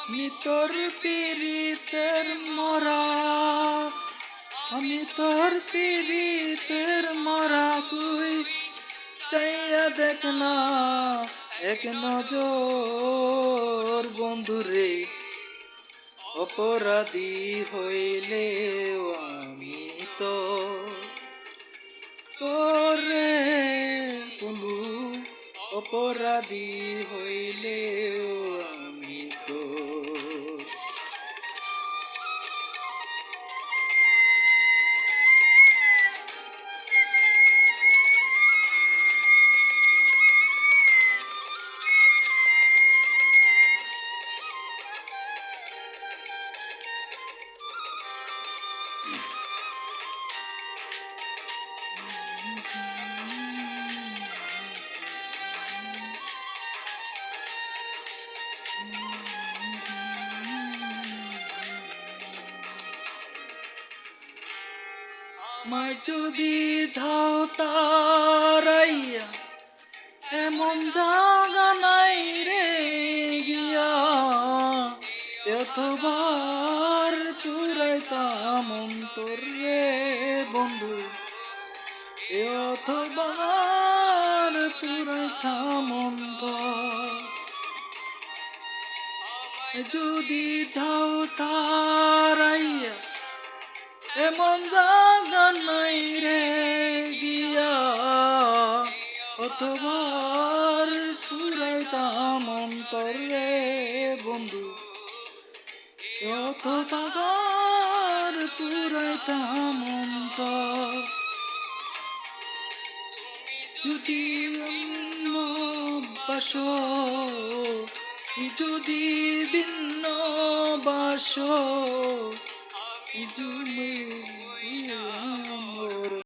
আমি তোর পীড়িতের মরা, আমি তোর পীড়িতের মরা, তুই চাইয়া দেখ না এক নজর বন্ধুরে। অপরাধী হইলে আমি তো তোরে বন্ধু, অপরাধী হইলে আমি তো। আমায় যদি ধাও তারাইয়া, এমন জাগা নাই রে গিয়া, এতবার পুরাইতাম অন্তর রে বন্ধু, এতবার পুরাইতাম অন্তর। যদি ধাও তারাইয়া, এমন জাগা নাই রে গিয়া, কতবার সুরাইতাম অন্তর রে বন্ধু, কতবার পুরাইতাম অন্তর। যদি ভিন্ন বাসো, যদি ভিন্ন বাসো,